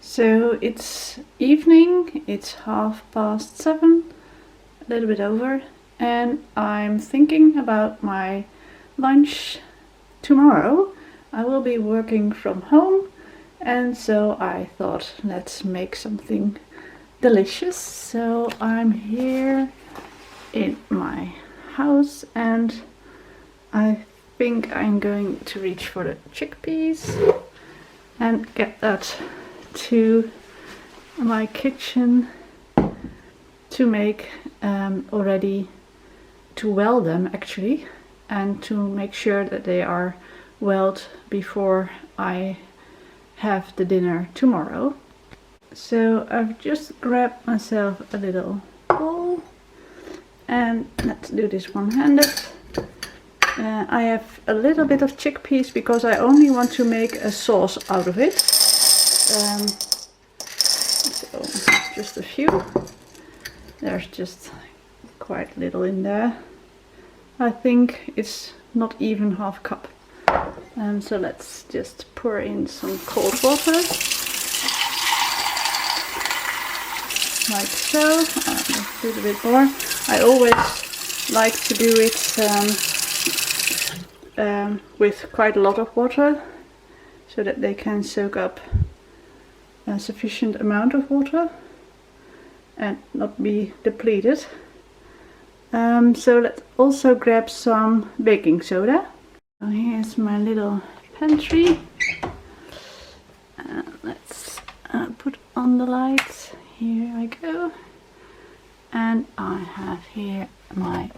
So it's evening, it's 7:30, a little bit over, and I'm thinking about my lunch tomorrow. I will be working from home, and so I thought let's make something delicious. So I'm here in my house and I think I'm going to reach for the chickpeas and get that to my kitchen to make already to weld them actually, and to make sure that they are welled before I have the dinner tomorrow. So I've just grabbed myself a little bowl and let's do this one-handed. I have a little bit of chickpeas because I only want to make a sauce out of it. So just a few. There's just quite little in there. I think it's not even half cup. So let's just pour in some cold water. Like so. Let's do a bit more. I always like to do it with quite a lot of water, so that they can soak up a sufficient amount of water and not be depleted. So let's also grab some baking soda. So here's my little pantry. Let's put on the lights. Here I go. And I have here my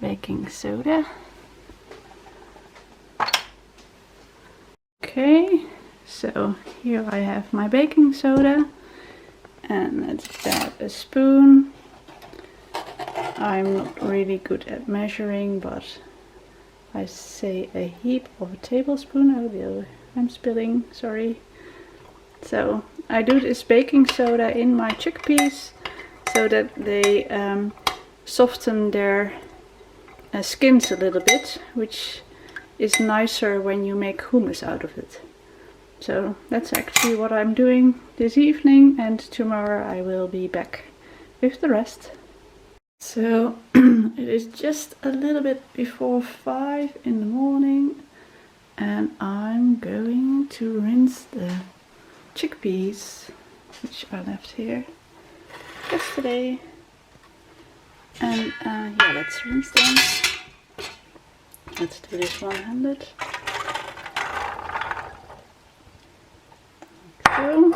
baking soda. Okay, so here I have my baking soda, and let's add a spoon. I'm not really good at measuring, but I say a heap of a tablespoon. Oh dear, I'm spilling, sorry. So I do this baking soda in my chickpeas so that they soften their skins a little bit, which is nicer when you make hummus out of it. So that's actually what I'm doing this evening, and tomorrow I will be back with the rest. So it is just a little bit before 5 in the morning, and I'm going to rinse the chickpeas, which I left here yesterday. And yeah, let's rinse them. Let's do this one-handed. Go.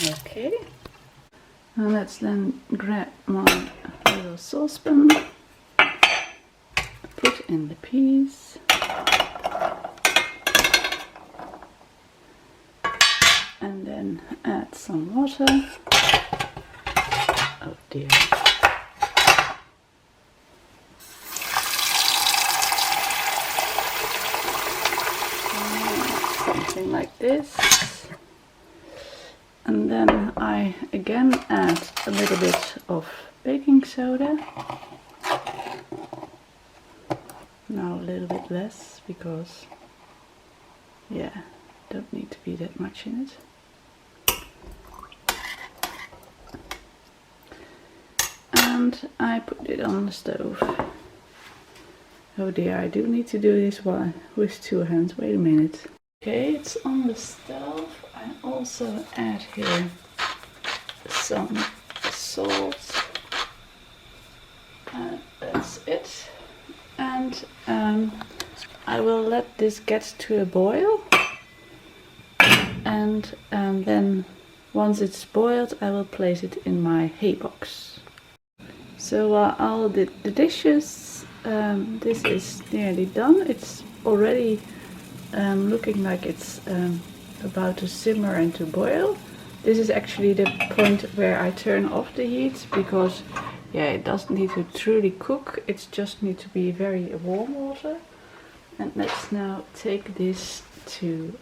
Okay. And let's then grab my little saucepan, put in the peas, and then add some water. Oh dear. Something like this. And then I again add a little bit of baking soda. Now a little bit less, because yeah, don't need to be that much in it. And I put it on the stove. Oh dear, I do need to do this with two hands. Wait a minute. Okay, it's on the stove. I also add here some salt. That's it. And I will let this get to a boil. And then once it's boiled, I will place it in my hay box. So I'll do the dishes. This is nearly done. It's already looking like it's about to simmer and to boil. This is actually the point where I turn off the heat, because yeah, it doesn't need to truly cook, it just needs to be very warm water. And let's now take this to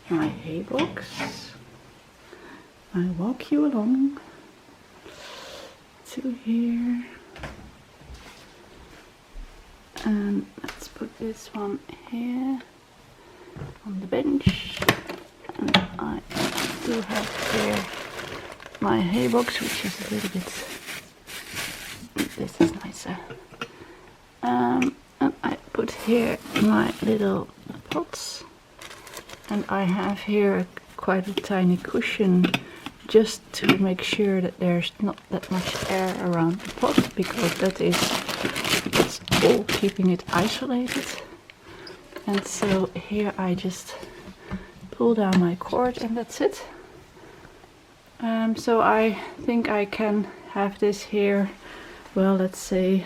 my hay box. I'll walk you along. two here. And let's put this one here on the bench. And I do have here my hay box, which is a little bit, this is nicer. And I put here my little pots, and I have here quite a tiny cushion just to make sure that there's not that much air around the pot, because that is it's all keeping it isolated. And so here I just pull down my cord and that's it. So I think I can have this here, well, let's say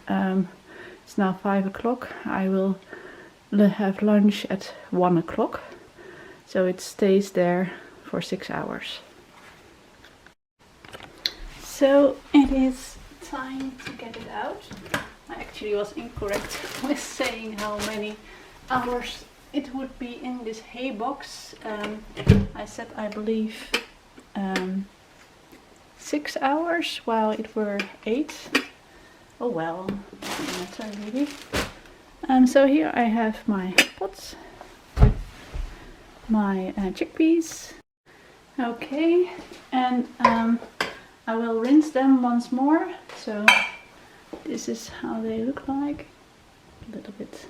it's now 5 o'clock. I will have lunch at 1 o'clock, so it stays there for 6 hours. So it is time to get it out. I actually was incorrect with saying how many hours it would be in this hay box. I said, I believe 6 hours, while it were 8. Oh well, doesn't matter really. So here I have my pots, my chickpeas. Okay, and I will rinse them once more. So this is how they look like, a little bit.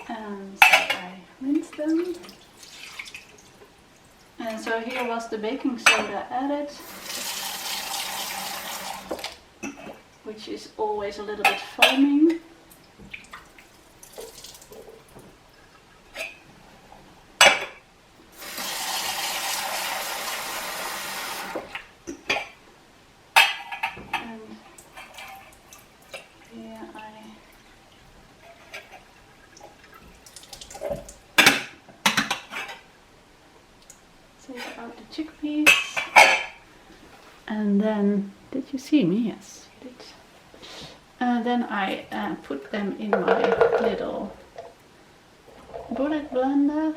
And so I rinse them. And so here was the baking soda added, which is always a little bit foaming. And here I take out the chickpeas. And then, did you see me? Yes, you did. Then I put them in my little bullet blender.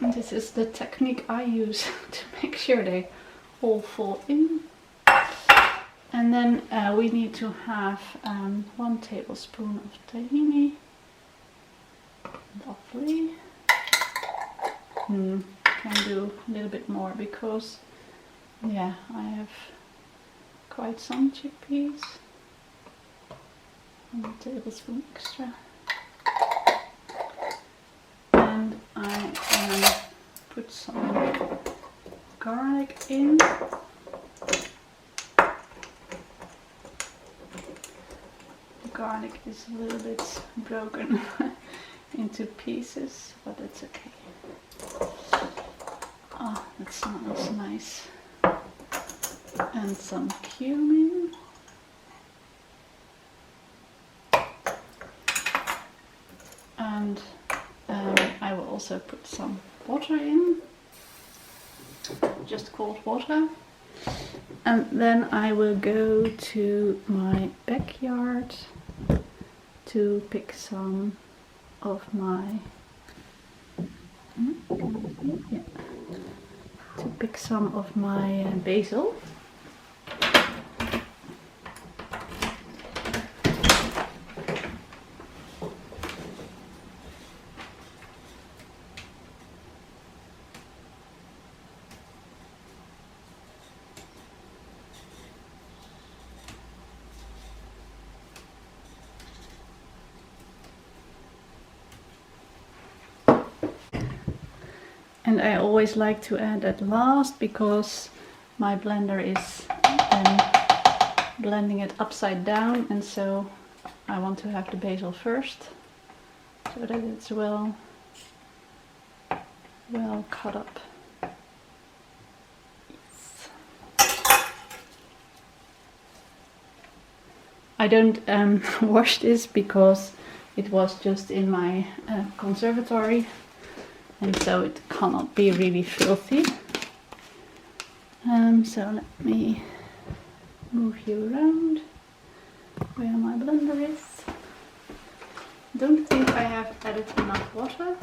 And this is the technique I use to make sure they all fall in. And then we need to have 1 tablespoon of tahini. Lovely. Can do a little bit more because, yeah, I have quite some chickpeas. 1 tablespoon extra. And I put some garlic in. The garlic is a little bit broken into pieces, but that's okay. Oh, that smells nice. And some cumin. And I will also put some water in, just cold water. And then I will go to my backyard to pick some of my basil. And I always like to add at last because my blender is blending it upside down, and so I want to have the basil first so that it's well cut up. Yes. I don't wash this because it was just in my conservatory, and so it cannot be really filthy. So let me move you around where my blender is. Don't think I have added enough water.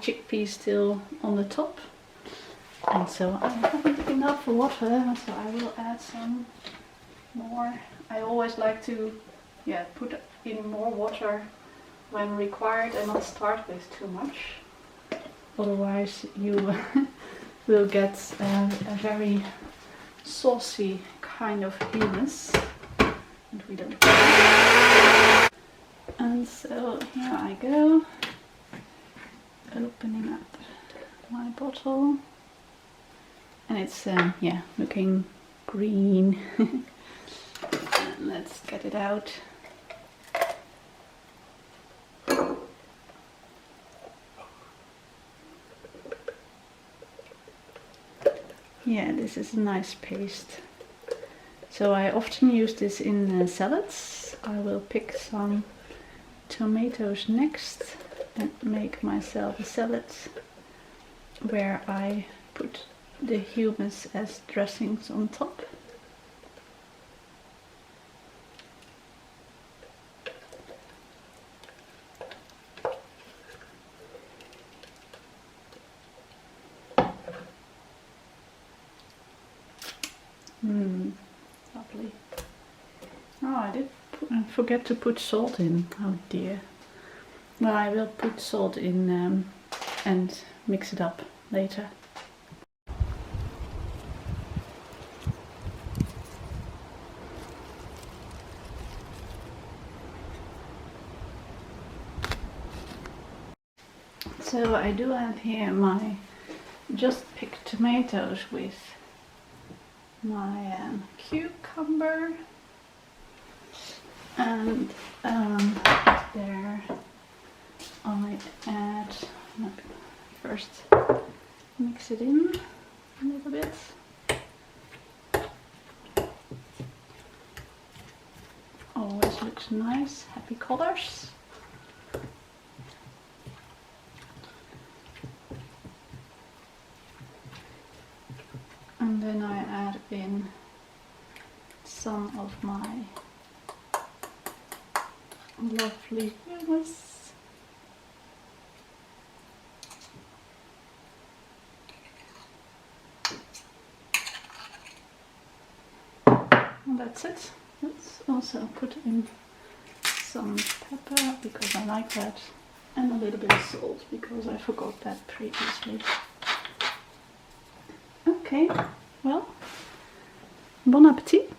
chickpeas still on the top. And so I haven't enough water, so I will add some more. I always like to put in more water when required and not start with too much. Otherwise you will get a very saucy kind of hummus, and we don't want that. And so here I go, opening up my bottle, and it's looking green. And let's get it out. Yeah, this is a nice paste. So I often use this in salads. I will pick some tomatoes next and make myself a salad where I put the hummus as dressings on top. Lovely. Oh, I did forget to put salt in. Oh dear. Well, I will put salt in and mix it up later. So I do have here my just picked tomatoes with my cucumber, and there I add, first mix it in a little bit. Always looks nice, happy colors. And then I add in some of my lovely hummus. And that's it. Let's also put in some pepper because I like that, and a little bit of salt because I forgot that previously. Okay, well, bon appetit!